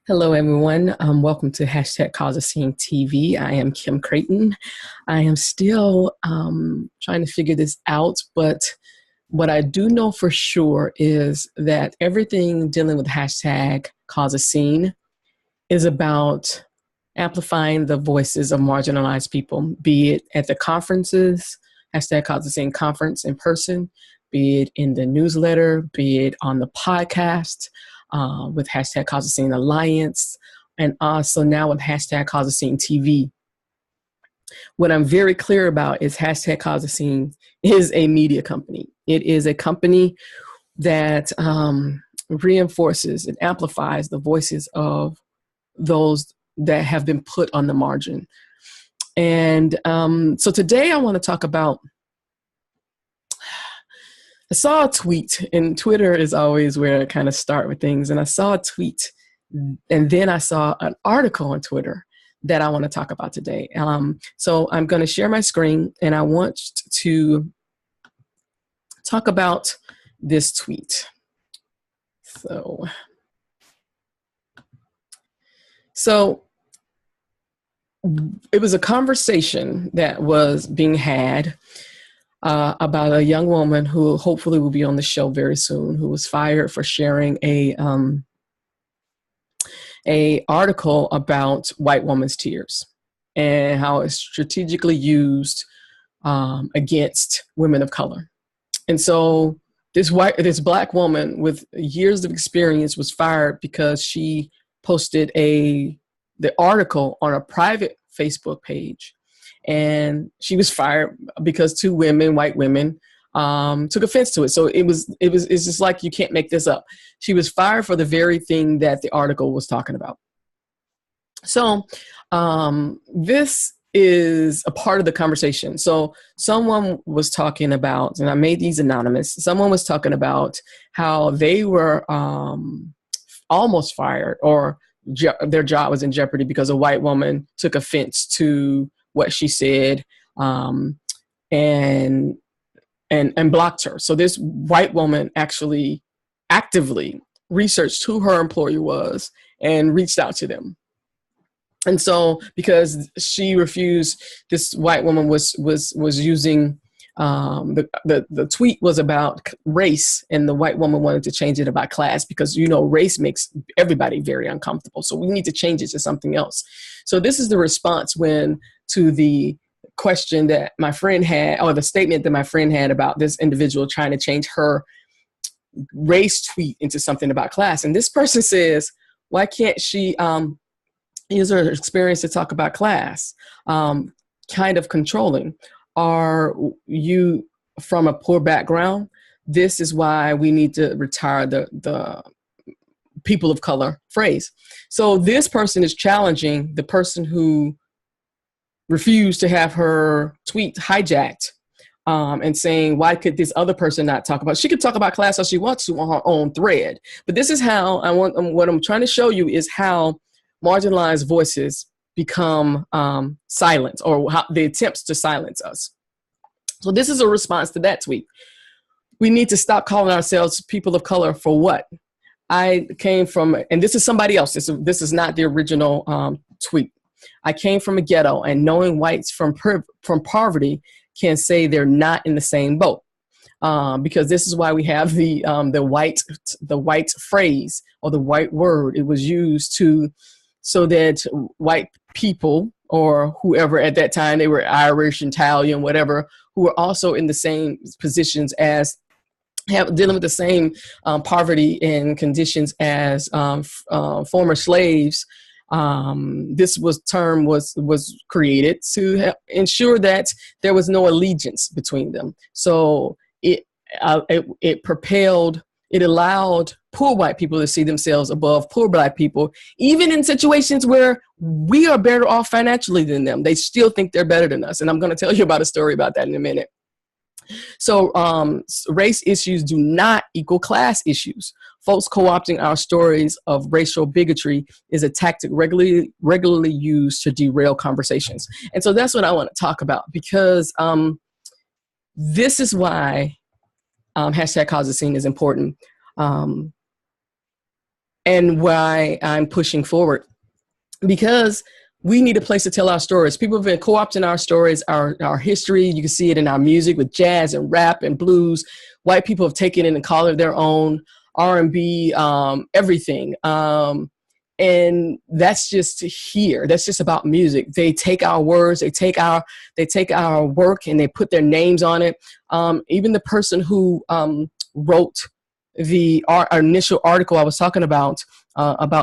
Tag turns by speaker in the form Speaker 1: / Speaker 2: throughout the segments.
Speaker 1: Hello, everyone. Welcome to hashtag causeascene TV. I am Kim Creighton. I am still trying to figure this out, but what I do know for sure is that everything dealing with hashtag causeascene is about amplifying the voices of marginalized people, be it at the conferences, hashtag causeascene conference in person, be it in the newsletter, be it on the podcast, with hashtag causeascene Alliance, and also now with hashtag causeascene TV. What I'm very clear about is hashtag causeascene is a media company. It is a company that reinforces and amplifies the voices of those that have been put on the margin. And so today I want to talk about, I saw a tweet, and Twitter is always where I kind of start with things. And I saw a tweet, and then I saw an article on Twitter that I want to talk about today. So I'm going to share my screen, and I want to talk about this tweet. So it was a conversation that was being had about a young woman who hopefully will be on the show very soon, who was fired for sharing a article about white woman's tears and how it's strategically used against women of color. And so this black woman with years of experience was fired because she posted the article on a private Facebook page. And she was fired because two women, white women, took offense to it. So it's just like, you can't make this up. She was fired for the very thing that the article was talking about. So this is a part of the conversation. So someone was talking about, and I made these anonymous, someone was talking about how they were almost fired, or their job was in jeopardy because a white woman took offense to what she said, and blocked her. So this white woman actually actively researched who her employer was and reached out to them. And so because she refused, this white woman was using, the tweet was about race, and the white woman wanted to change it about class because, race makes everybody very uncomfortable. So we need to change it to something else. So this is the response to the question that my friend had, or the statement that my friend had about this individual trying to change her race tweet into something about class. And this person says, why can't she use her experience to talk about class? Kind of controlling. Are you from a poor background? This is why we need to retire the people of color phrase. So this person is challenging the person who refused to have her tweet hijacked, and saying, why could this other person not talk about? She could talk about class how she wants to on her own thread. But this is how what I'm trying to show you is how marginalized voices become silent, or how the attempts to silence us. So this is a response to that tweet. We need to stop calling ourselves people of color for what? I came from, and this is somebody else. This is not the original tweet. I came from a ghetto, and knowing whites from poverty can say they're not in the same boat, because this is why we have the white phrase, or the white word. It was used so that white people, or whoever at that time, they were Irish, Italian, whatever, who were also in the same positions as dealing with the same poverty and conditions as former slaves. This term was created to ensure that there was no allegiance between them. So it allowed poor white people to see themselves above poor black people, even in situations where we are better off financially than them. They still think they're better than us. And I'm going to tell you about a story about that in a minute. So race issues do not equal class issues. Folks co-opting our stories of racial bigotry is a tactic regularly used to derail conversations. And so that's what I want to talk about, because this is why hashtag causeascene is important. and why I'm pushing forward, because we need a place to tell our stories. People have been co-opting our stories, our history. You can see it in our music with jazz and rap and blues. White people have taken it and called it their own, R&B, everything. And that's just here. That's just about music. They take our words, they take our work, and they put their names on it. Even the person who wrote the initial article I was talking about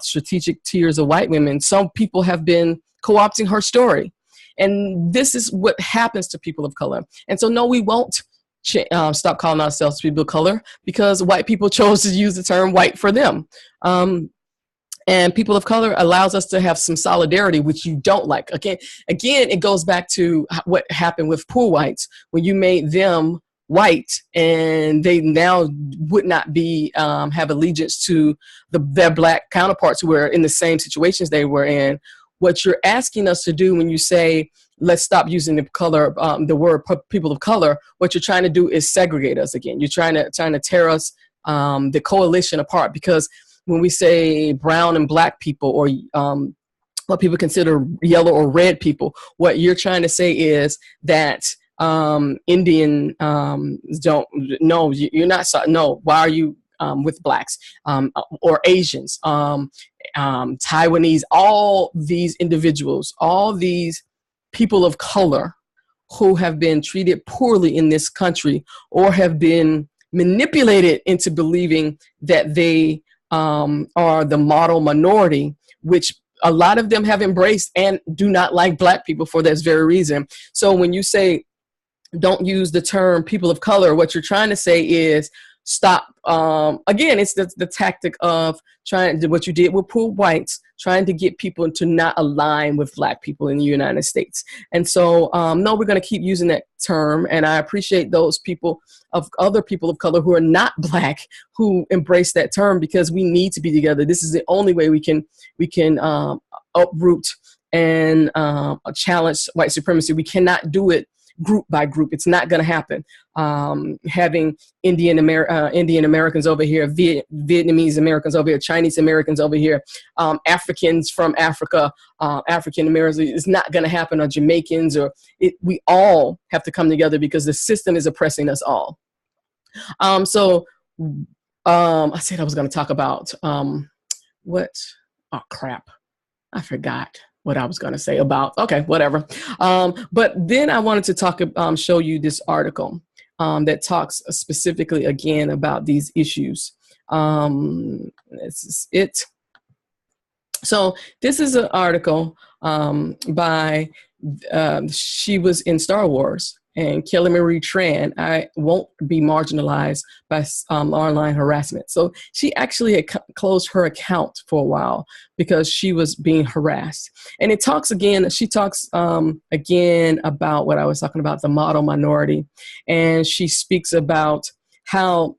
Speaker 1: strategic tiers of white women, some people have been co-opting her story. And this is what happens to people of color. And so, no, we won't stop calling ourselves people of color, because white people chose to use the term white for them. And people of color allows us to have some solidarity, which you don't like. Again, it goes back to what happened with poor whites when you made them white, and they now would not be have allegiance to their black counterparts who were in the same situations they were in. What you're asking us to do when you say let's stop using the word people of color, what you're trying to do is segregate us again. You're trying to tear us, the coalition, apart, because when we say brown and black people, or what people consider yellow or red people, what you're trying to say is that Indian don't, no, you're not, no, why are you with blacks, or Asians, Taiwanese, all these individuals, all these people of color who have been treated poorly in this country, or have been manipulated into believing that they are the model minority, which a lot of them have embraced and do not like black people for this very reason. So when you say don't use the term people of color, what you're trying to say is stop. Again, it's the tactic of trying to, what you did with poor whites, trying to get people to not align with black people in the United States. And so, no, we're going to keep using that term. And I appreciate those people other people of color who are not black who embrace that term, because we need to be together. This is the only way we can uproot and challenge white supremacy. We cannot do it group by group. It's not going to happen. Having Indian Americans over here, Vietnamese Americans over here, Chinese Americans over here, Africans from Africa, African Americans, is not going to happen, or Jamaicans, we all have to come together because the system is oppressing us all. I said I was going to talk about I forgot what I was going to say about, okay, whatever. But then I wanted to show you this article that talks specifically again about these issues. This is it. So this is an article by, she was in Star Wars, and Kelly Marie Tran, I won't be marginalized by online harassment. So she actually had closed her account for a while because she was being harassed. And she talks again about what I was talking about, the model minority. And she speaks about how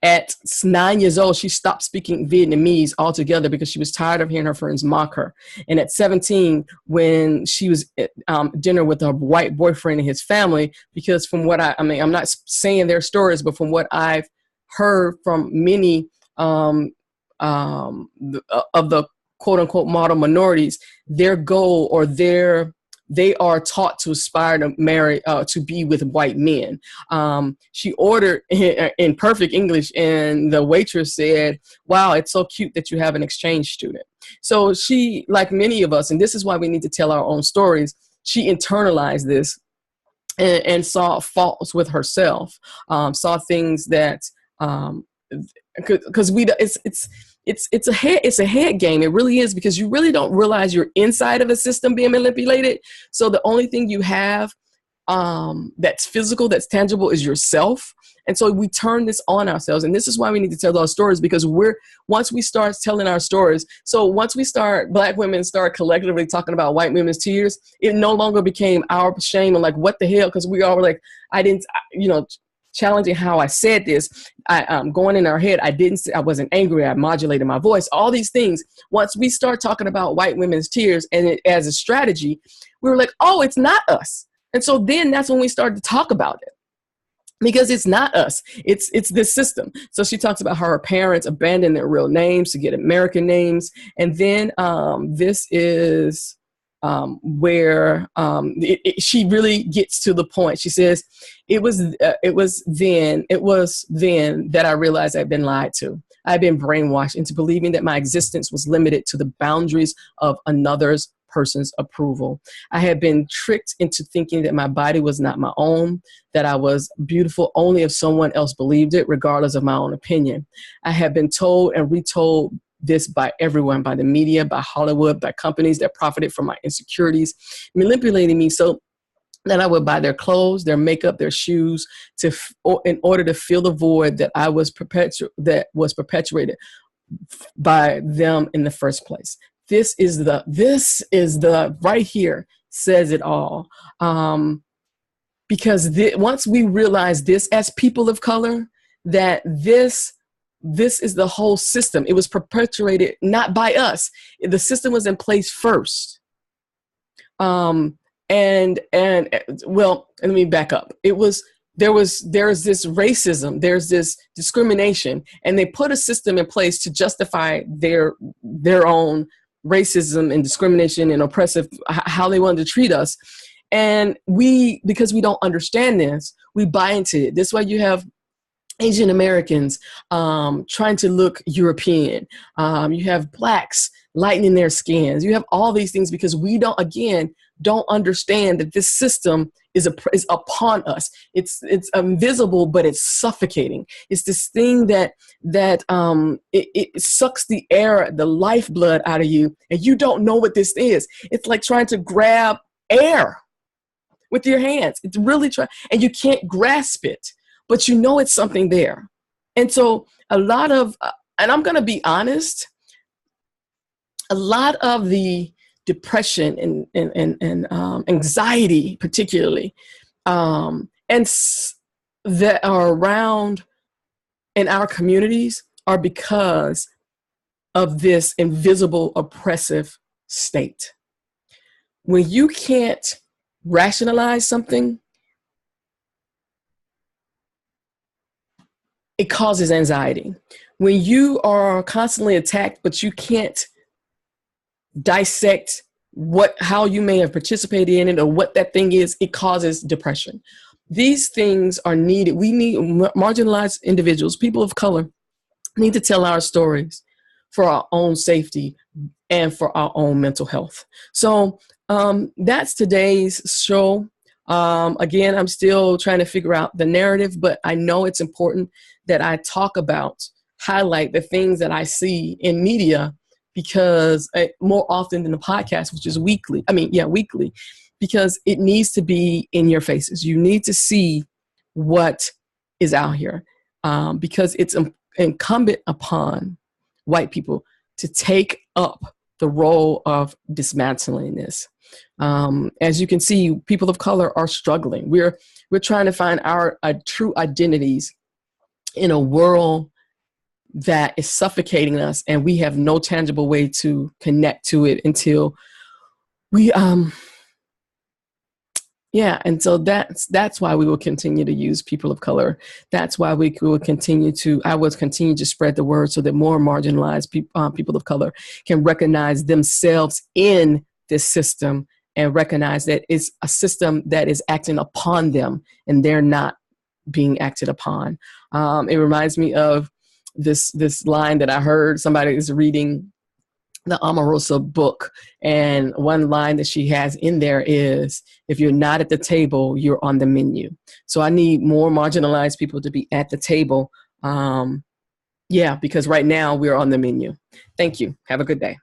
Speaker 1: at 9 years old, she stopped speaking Vietnamese altogether because she was tired of hearing her friends mock her. And at 17, when she was at dinner with a white boyfriend and his family, because from what I'm not saying their stories, but from what I've heard from many of the quote unquote model minorities, their goal, or they are taught to aspire to marry, to be with white men. She ordered in perfect English, and the waitress said, "Wow, it's so cute that you have an exchange student." So she, like many of us, and this is why we need to tell our own stories, she internalized this and saw faults with herself, saw things that, because it's a head game. It really is, because you really don't realize you're inside of a system being manipulated. So the only thing you have that's physical, that's tangible, is yourself. And so we turn this on ourselves. And this is why we need to tell those stories, because once we start telling our stories, so once Black women start collectively talking about white women's tears, it no longer became our shame and like, what the hell? Because we all were like, challenging how I said this, going in our head, I wasn't angry, I modulated my voice, all these things. Once we start talking about white women's tears and as a strategy, we were like, oh, it's not us. And so then that's when we started to talk about it. because it's not us. It's this system. So she talks about how her parents abandoned their real names to get American names. And then this is where she really gets to the point. She says, it was then that I realized I'd been lied to. I'd been brainwashed into believing that my existence was limited to the boundaries of another's person's approval. I had been tricked into thinking that my body was not my own, that I was beautiful only if someone else believed it, regardless of my own opinion. I had been told and retold this by everyone, by the media, by Hollywood, by companies that profited from my insecurities, manipulating me so that I would buy their clothes, their makeup, their shoes, in order to fill the void that that was perpetuated by them in the first place. This is the right here says it all. Because once we realize this as people of color, that this is the whole system. It was perpetuated not by us. The system was in place first. And well, let me back up. There's this racism, there's this discrimination, and they put a system in place to justify their own racism and discrimination and oppressive, how they wanted to treat us. And because we don't understand this, we buy into it. This is why you have Asian Americans trying to look European. You have Blacks lightening their skins. You have all these things because we don't understand that this system is upon us. It's invisible, but it's suffocating. It's this thing that it sucks the air, the lifeblood out of you, and you don't know what this is. It's like trying to grab air with your hands. It's really and you can't grasp it, but you know it's something there. And so a lot of, and I'm going to be honest, a lot of the depression and anxiety, particularly, that are around in our communities are because of this invisible oppressive state. When you can't rationalize something, it causes anxiety. When you are constantly attacked, but you can't dissect how you may have participated in it or what that thing is, it causes depression. These things are needed. We need marginalized individuals, people of color, need to tell our stories for our own safety and for our own mental health. So that's today's show. Again, I'm still trying to figure out the narrative, but I know it's important that I highlight the things that I see in media, because more often than the podcast, which is weekly, because it needs to be in your faces. You need to see what is out here, because it's incumbent upon white people to take up the role of dismantling this. As you can see, people of color are struggling. We're trying to find our true identities in a world that is suffocating us, and we have no tangible way to connect to it until we and so that's why we will continue to use people of color. That's why I will continue to spread the word so that more marginalized people of color can recognize themselves in this system and recognize that it's a system that is acting upon them and they're not being acted upon. It reminds me of this line that I heard. Somebody is reading the Omarosa book, and one line that she has in there is, if you're not at the table, you're on the menu. So I need more marginalized people to be at the table. Because right now we're on the menu. Thank you. Have a good day.